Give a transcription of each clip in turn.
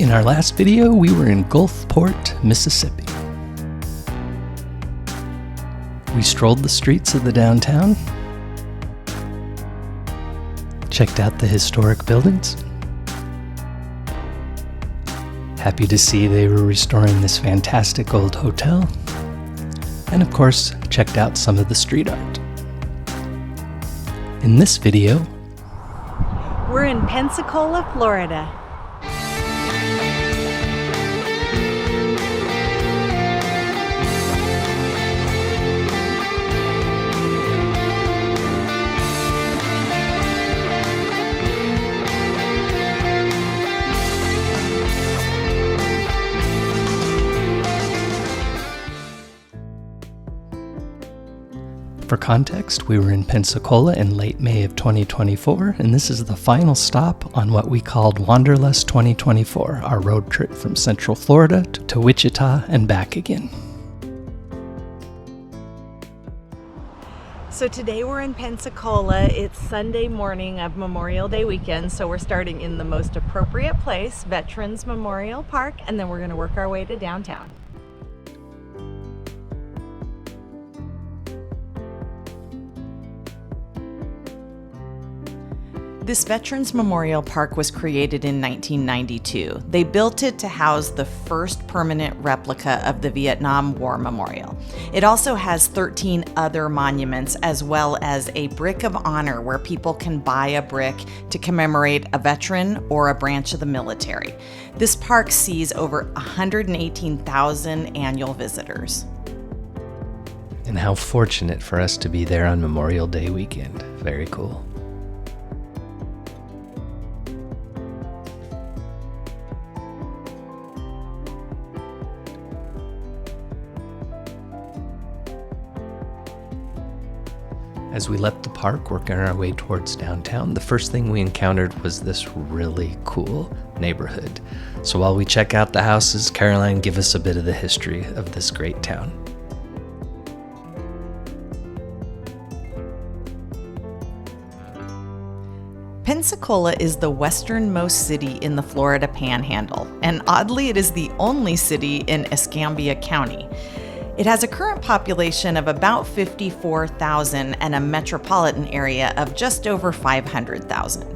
In our last video, we were in Gulfport, Mississippi. We strolled the streets of the downtown, checked out the historic buildings. Happy to see they were restoring this fantastic old hotel, and of course, checked out some of the street art. In this video, we're in Pensacola, Florida. For context, we were in Pensacola in late May of 2024, and this is the final stop on what we called Wanderlust 2024, our road trip from Central Florida to Wichita and back again. So today we're in Pensacola. It's Sunday morning of Memorial Day weekend, so we're starting in the most appropriate place, Veterans Memorial Park, and then we're going to work our way to downtown. This Veterans Memorial Park was created in 1992. They built it to house the first permanent replica of the Vietnam War Memorial. It also has 13 other monuments, as well as a brick of honor where people can buy a brick to commemorate a veteran or a branch of the military. This park sees over 118,000 annual visitors. And how fortunate for us to be there on Memorial Day weekend. Very cool. As we left the park, working our way towards downtown, the first thing we encountered was this really cool neighborhood. So while we check out the houses, Caroline, give us a bit of the history of this great town. Pensacola is the westernmost city in the Florida Panhandle, and oddly, it is the only city in Escambia County. It has a current population of about 54,000 and a metropolitan area of just over 500,000.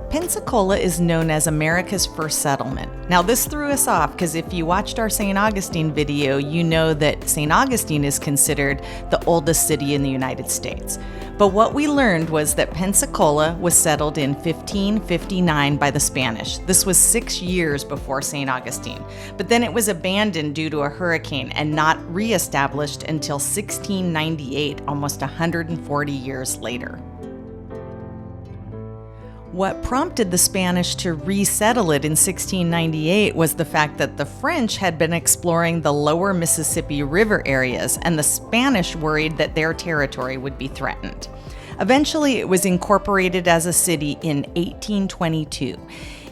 Pensacola is known as America's first settlement. Now this threw us off because if you watched our St. Augustine video, you know that St. Augustine is considered the oldest city in the United States. But what we learned was that Pensacola was settled in 1559 by the Spanish. This was 6 years before St. Augustine. But then it was abandoned due to a hurricane and not reestablished until 1698, almost 140 years later. What prompted the Spanish to resettle it in 1698 was the fact that the French had been exploring the lower Mississippi River areas, and the Spanish worried that their territory would be threatened. Eventually, it was incorporated as a city in 1822.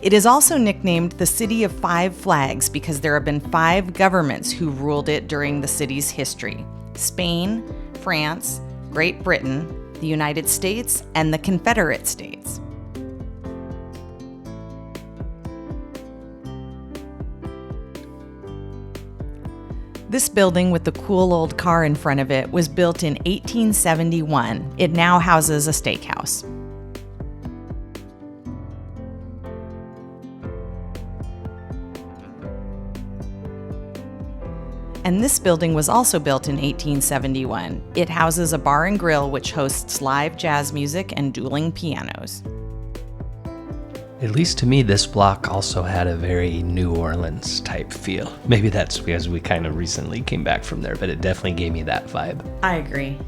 It is also nicknamed the City of Five Flags because there have been 5 governments who ruled it during the city's history: Spain, France, Great Britain, the United States, and the Confederate States. This building with the cool old car in front of it was built in 1871. It now houses a steakhouse. And this building was also built in 1871. It houses a bar and grill which hosts live jazz music and dueling pianos. At least to me, this block also had a very New Orleans type feel. Maybe that's because we kind of recently came back from there, but it definitely gave me that vibe. I agree.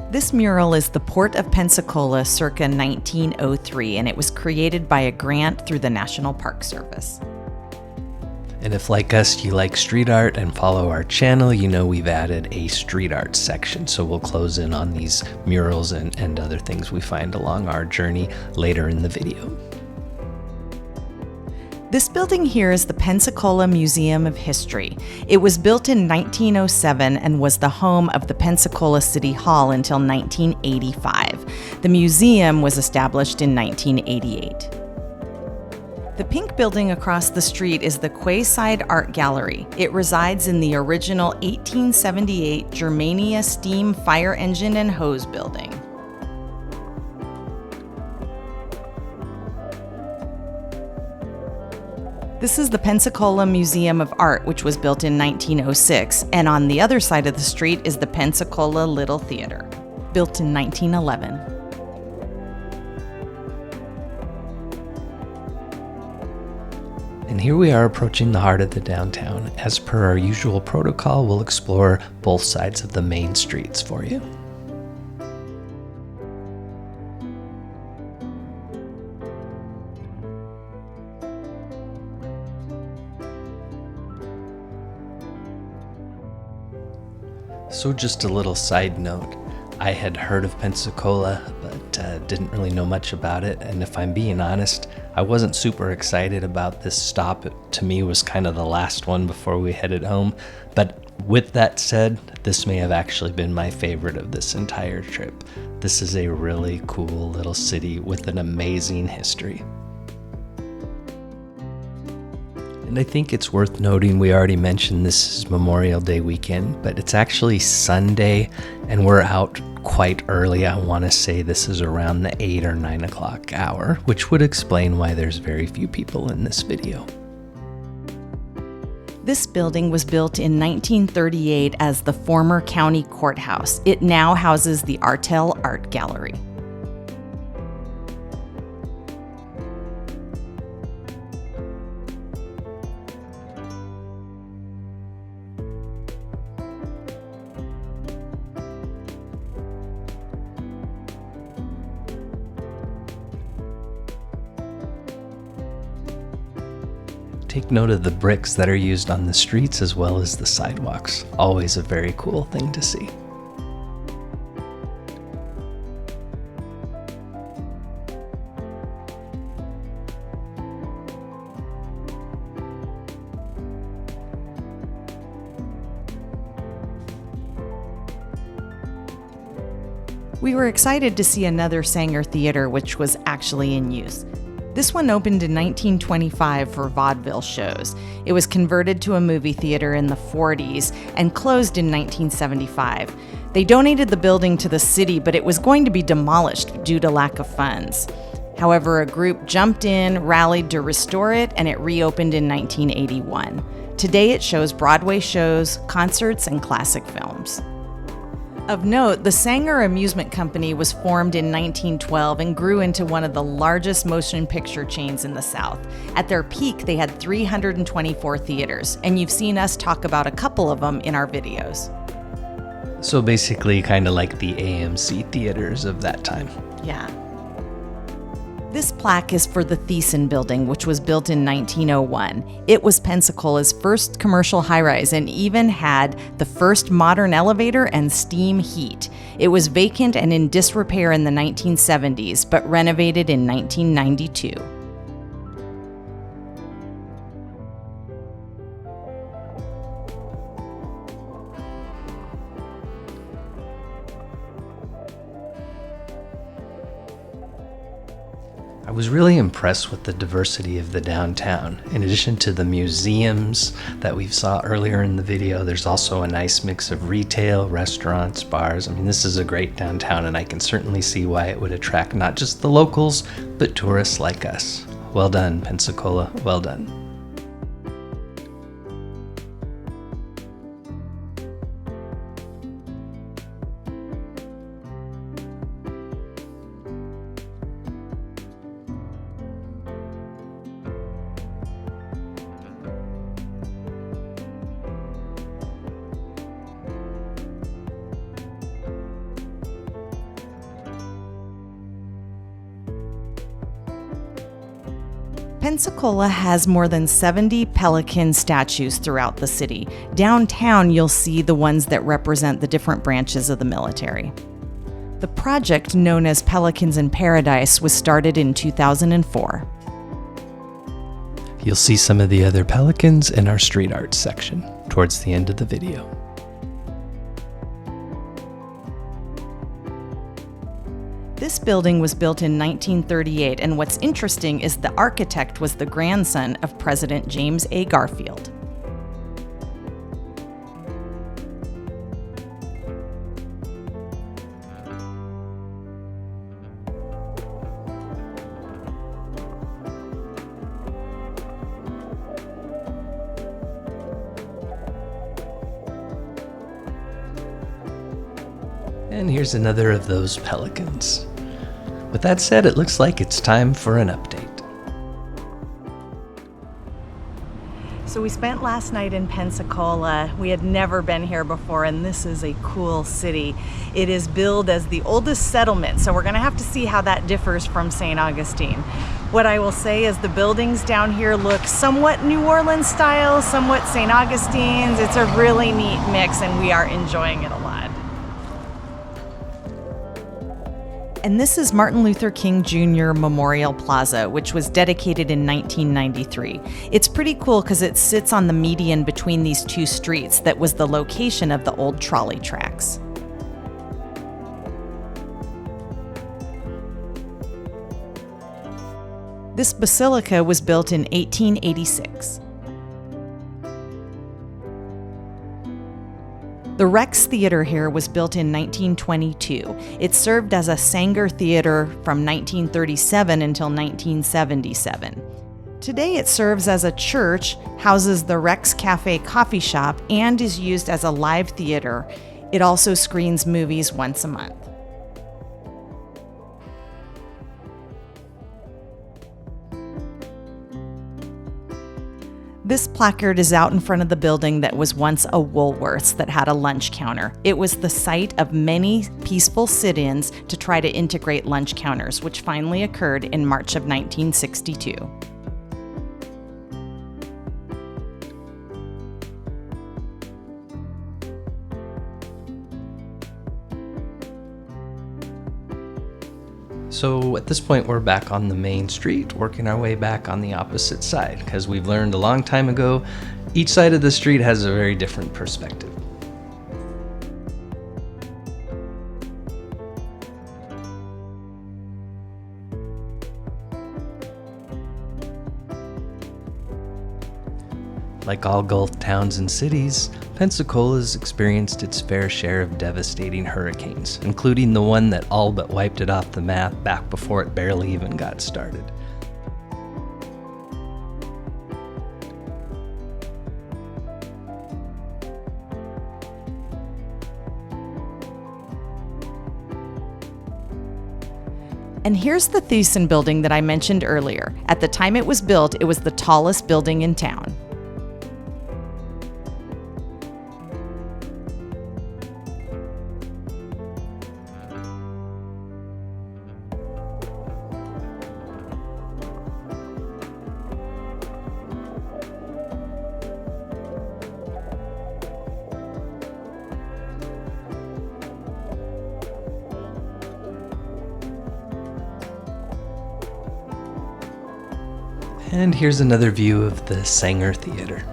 This mural is the Port of Pensacola circa 1903, and it was created by a grant through the National Park Service. And if, like us, you like street art and follow our channel, you know we've added a street art section. So we'll close in on these murals and other things we find along our journey later in the video. This building here is the Pensacola Museum of History. It was built in 1907 and was the home of the Pensacola City Hall until 1985. The museum was established in 1988. The pink building across the street is the Quayside Art Gallery. It resides in the original 1878 Germania steam fire engine and hose building. This is the Pensacola Museum of Art, which was built in 1906, and on the other side of the street is the Pensacola Little Theater, built in 1911. And here we are approaching the heart of the downtown. As per our usual protocol, we'll explore both sides of the main streets for you. So just a little side note, I had heard of Pensacola, but didn't really know much about it. And if I'm being honest, I wasn't super excited about this stop. It, to me, was kind of the last one before we headed home. But with that said, this may have actually been my favorite of this entire trip. This is a really cool little city with an amazing history. And I think it's worth noting, we already mentioned this is Memorial Day weekend, but it's actually Sunday and we're out quite early. I want to say this is around the 8 or 9 o'clock hour, which would explain why there's very few people in this video. This building was built in 1938 as the former county courthouse. It now houses the Artel Art Gallery. Take note of the bricks that are used on the streets as well as the sidewalks. Always a very cool thing to see. We were excited to see another Sanger Theater, which was actually in use. This one opened in 1925 for vaudeville shows. It was converted to a movie theater in the 40s and closed in 1975. They donated the building to the city, but it was going to be demolished due to lack of funds. However, a group jumped in, rallied to restore it, and it reopened in 1981. Today it shows Broadway shows, concerts, and classic films. Of note, the Sanger Amusement Company was formed in 1912 and grew into one of the largest motion picture chains in the South. At their peak, they had 324 theaters, and you've seen us talk about a couple of them in our videos. So basically kind of like the AMC theaters of that time. Yeah. This plaque is for the Thiessen Building, which was built in 1901. It was Pensacola's first commercial high-rise and even had the first modern elevator and steam heat. It was vacant and in disrepair in the 1970s, but renovated in 1992. I was really impressed with the diversity of the downtown. In addition to the museums that we saw earlier in the video, there's also a nice mix of retail, restaurants, bars. I mean, this is a great downtown, and I can certainly see why it would attract not just the locals, but tourists like us. Well done, Pensacola, well done. Pensacola has more than 70 pelican statues throughout the city. Downtown, you'll see the ones that represent the different branches of the military. The project, known as Pelicans in Paradise, was started in 2004. You'll see some of the other pelicans in our street art section towards the end of the video. This building was built in 1938, and what's interesting is the architect was the grandson of President James A. Garfield. And here's another of those pelicans. With that said, it looks like it's time for an update. So we spent last night in Pensacola. We had never been here before, and this is a cool city. It is billed as the oldest settlement, so we're gonna have to see how that differs from St. Augustine. What I will say is the buildings down here look somewhat New Orleans style, somewhat St. Augustine's. It's a really neat mix, and we are enjoying it a lot. And this is Martin Luther King Jr. Memorial Plaza, which was dedicated in 1993. It's pretty cool because it sits on the median between these two streets that was the location of the old trolley tracks. This basilica was built in 1886. The Rex Theater here was built in 1922. It served as a Sanger theater from 1937 until 1977. Today it serves as a church, houses the Rex Cafe coffee shop, and is used as a live theater. It also screens movies once a month. This placard is out in front of the building that was once a Woolworths that had a lunch counter. It was the site of many peaceful sit-ins to try to integrate lunch counters, which finally occurred in March of 1962. So at this point, we're back on the main street, working our way back on the opposite side, because we've learned a long time ago, each side of the street has a very different perspective. Like all Gulf towns and cities, Pensacola's experienced its fair share of devastating hurricanes, including the one that all but wiped it off the map back before it barely even got started. And here's the Thyssen building that I mentioned earlier. At the time it was built, it was the tallest building in town. And here's another view of the Sanger Theater.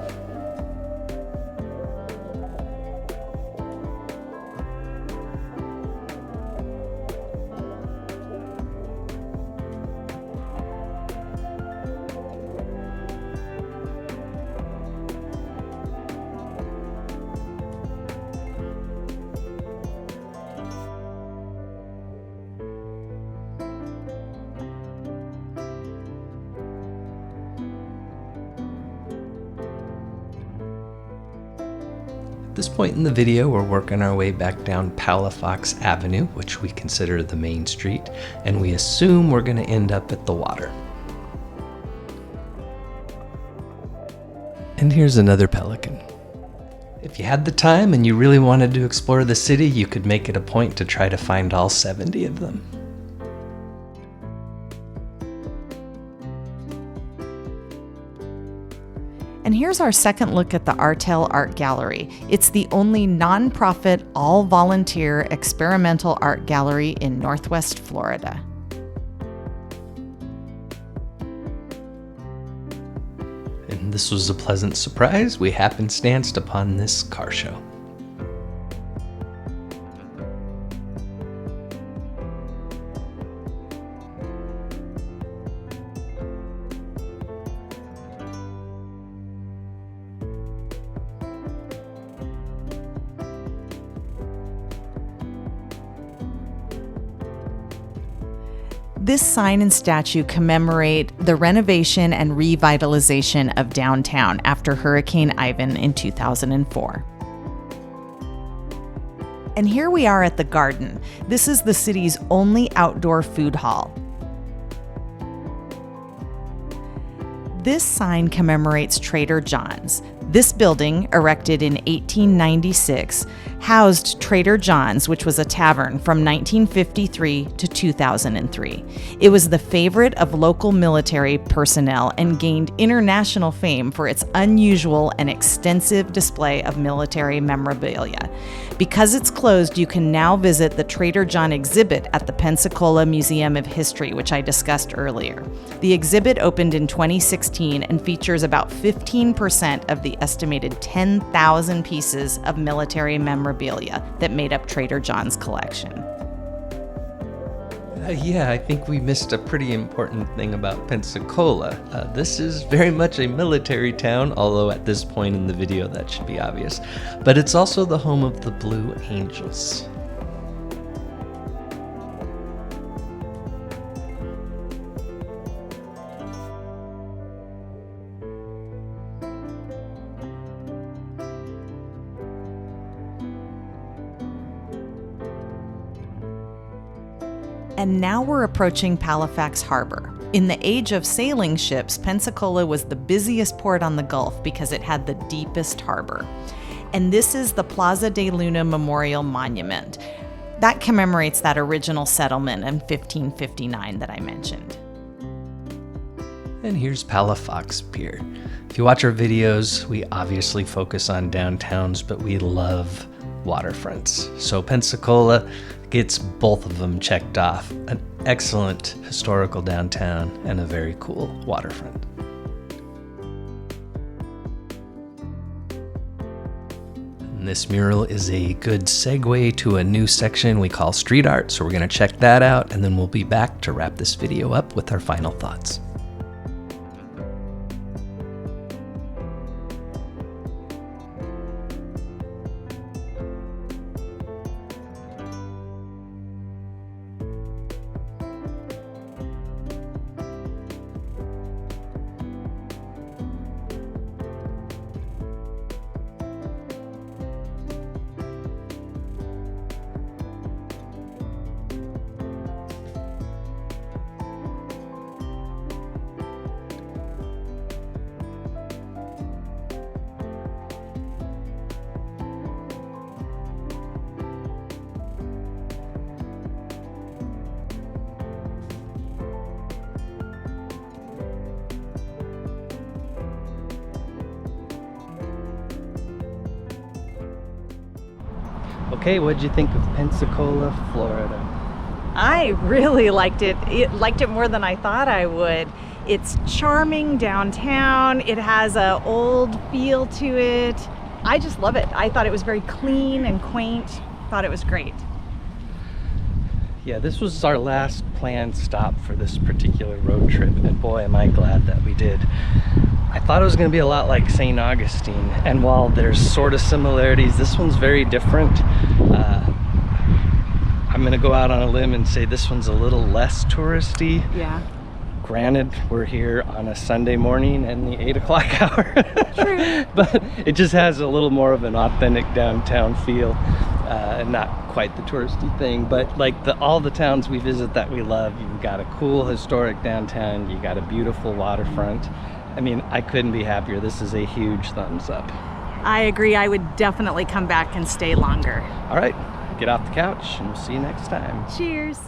At this point in the video, we're working our way back down Palafox Avenue, which we consider the main street, and we assume we're going to end up at the water. And here's another pelican. If you had the time and you really wanted to explore the city, you could make it a point to try to find all 70 of them. And here's our second look at the Artel Art Gallery. It's the only non-profit, all-volunteer experimental art gallery in Northwest Florida. this was a pleasant surprise. We happenstanced upon this car show. This sign and statue commemorate the renovation and revitalization of downtown after Hurricane Ivan in 2004. And here we are at the Garden. This is the city's only outdoor food hall. This sign commemorates Trader John's. This building, erected in 1896, housed Trader John's, which was a tavern from 1953 to 2003. It was the favorite of local military personnel and gained international fame for its unusual and extensive display of military memorabilia. Because it's closed, you can now visit the Trader John exhibit at the Pensacola Museum of History, which I discussed earlier. The exhibit opened in 2016 and features about 15% of the estimated 10,000 pieces of military memorabilia that made up Trader John's collection. Yeah, I think we missed a pretty important thing about Pensacola. This is very much a military town, although at this point in the video that should be obvious. But it's also the home of the Blue Angels. And now we're approaching Halifax Harbor. In the age of sailing ships, Pensacola was the busiest port on the Gulf because it had the deepest harbor. And this is the Plaza de Luna Memorial Monument. That commemorates that original settlement in 1559 that I mentioned. And here's Halifax Pier. If you watch our videos, we obviously focus on downtowns, but we love waterfronts. So Pensacola gets both of them checked off. An excellent historical downtown and a very cool waterfront. And this mural is a good segue to a new section we call street art, so we're going to check that out, and then we'll be back to wrap this video up with our final thoughts. Okay, what'd you think of Pensacola, Florida? I really liked it. Liked it more than I thought I would. It's charming downtown. It has an old feel to it. I just love it. I thought it was very clean and quaint. Thought it was great. Yeah, this was our last planned stop for this particular road trip, and boy, am I glad that we did. I thought it was going to be a lot like St. Augustine, and while there's sort of similarities, this one's very different. I'm going to go out on a limb and say this one's a little less touristy. Yeah. Granted, we're here on a Sunday morning in the 8 o'clock hour. True. But it just has a little more of an authentic downtown feel, and not quite the touristy thing. But like all the towns we visit that we love, you've got a cool historic downtown, you got a beautiful waterfront. I mean, I couldn't be happier. This is a huge thumbs up. I agree. I would definitely come back and stay longer. All right, get off the couch and we'll see you next time. Cheers.